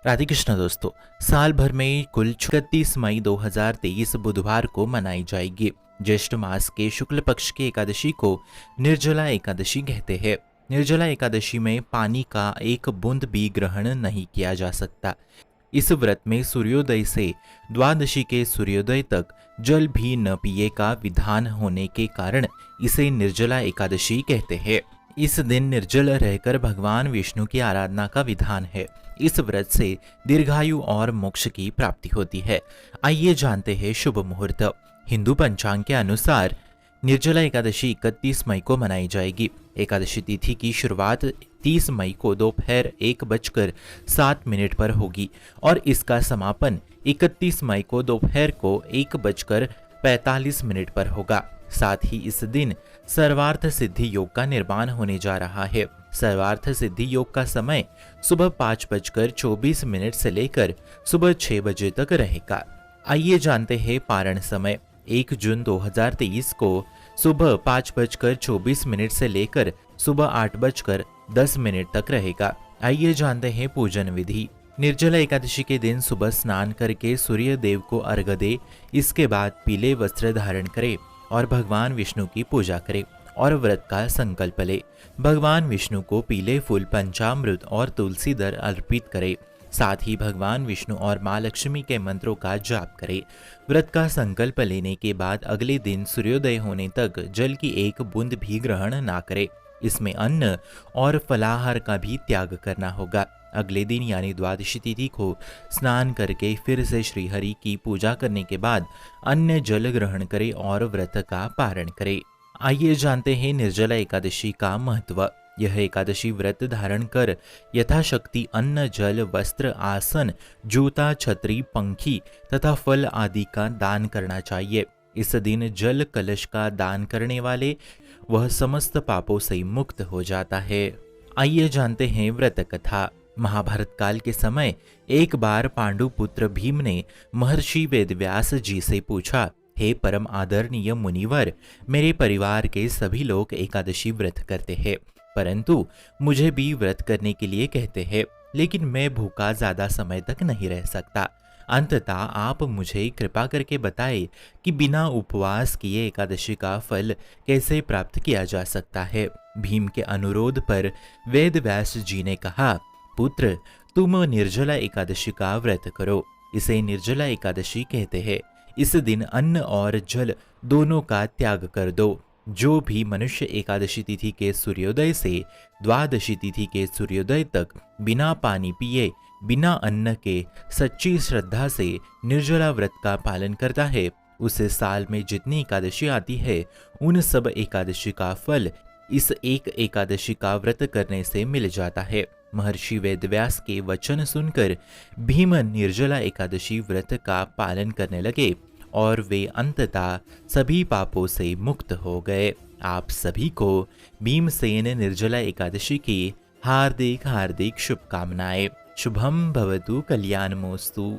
राधे कृष्ण दोस्तों। साल भर में कुल 31 मई 2023 बुधवार को मनाई जाएगी। ज्येष्ठ मास के शुक्ल पक्ष की एकादशी को निर्जला एकादशी कहते हैं। निर्जला एकादशी में पानी का एक बूंद भी ग्रहण नहीं किया जा सकता। इस व्रत में सूर्योदय से द्वादशी के सूर्योदय तक जल भी न पिए का विधान होने के कारण इसे निर्जला एकादशी कहते हैं। इस दिन निर्जल रहकर भगवान विष्णु की आराधना का विधान है। इस व्रत से दीर्घायु और मोक्ष की प्राप्ति होती है। आइए जानते हैं शुभ मुहूर्त। हिंदू पंचांग के अनुसार निर्जला एकादशी 31 मई को मनाई जाएगी। एकादशी तिथि की शुरुआत 30 मई को दोपहर 1:07 पर होगी और इसका समापन 31 मई को दोपहर को 1:45 पर होगा। साथ ही इस दिन सर्वार्थ सिद्धि योग का निर्माण होने जा रहा है। सर्वार्थ सिद्धि योग का समय सुबह 5:24 से लेकर सुबह 6 बजे तक रहेगा। आइए जानते हैं पारण समय। 1 जून 2023 को सुबह 5:24 से लेकर सुबह 8:10 तक रहेगा। आइए जानते हैं पूजन विधि। निर्जला एकादशी के दिन सुबह स्नान करके सूर्य देव को अर्घ्य दे। इसके बाद पीले वस्त्र धारण करे और भगवान विष्णु की पूजा करे और व्रत का संकल्प ले। भगवान विष्णु को पीले फूल, पंचामृत और तुलसी दल अर्पित करे। साथ ही भगवान विष्णु और माँ लक्ष्मी के मंत्रों का जाप करे। व्रत का संकल्प लेने के बाद अगले दिन सूर्योदय होने तक जल की एक बूंद भी ग्रहण ना करे। इसमें अन्न और फलाहार का भी त्याग करना होगा। अगले दिन यानी द्वादशी तिथि को स्नान करके फिर से श्रीहरि की पूजा करने के बाद अन्न जल ग्रहण करे और व्रत का पारण करे। आइए जानते हैं निर्जला एकादशी का महत्व। यह एकादशी व्रत धारण कर यथाशक्ति अन्न, जल, वस्त्र, आसन, जूता, छतरी, पंखी तथा फल आदि का दान करना चाहिए। इस दिन जल कलश का दान करने वाले वह समस्त पापों से मुक्त हो जाता है। आइए जानते हैं व्रत कथा। महाभारत काल के समय एक बार पांडु पुत्र भीम ने महर्षि वेदव्यास जी से पूछा, हे परम आदरणीय मुनिवर, मेरे परिवार के सभी लोग एकादशी व्रत करते हैं, परंतु मुझे भी व्रत करने के लिए कहते हैं, लेकिन मैं भूखा ज्यादा समय तक नहीं रह सकता। अंततः आप मुझे कृपा करके बताएं कि बिना उपवास किए एकादशी का फल कैसे प्राप्त किया जा सकता है। भीम के अनुरोध पर वेदव्यास जी ने कहा, पुत्र, तुम निर्जला एकादशी का व्रत करो। इसे निर्जला एकादशी कहते हैं। इस दिन अन्न और जल दोनों का त्याग कर दो। जो भी मनुष्य एकादशी तिथि के सूर्योदय से द्वादशी तिथि के सूर्योदय तक बिना पानी पिए, बिना अन्न के सच्ची श्रद्धा से निर्जला व्रत का पालन करता है, उसे साल में जितनी एकादशी आती है उन सब एकादशी का फल इस एक एकादशी का व्रत करने से मिल जाता है। महर्षि वेदव्यास के वचन सुनकर भीम निर्जला एकादशी व्रत का पालन करने लगे और वे अंततः सभी पापों से मुक्त हो गए। आप सभी को भीमसेन निर्जला एकादशी की हार्दिक हार्दिक शुभकामनाएं। शुभम भवतु कल्याणमोस्तु।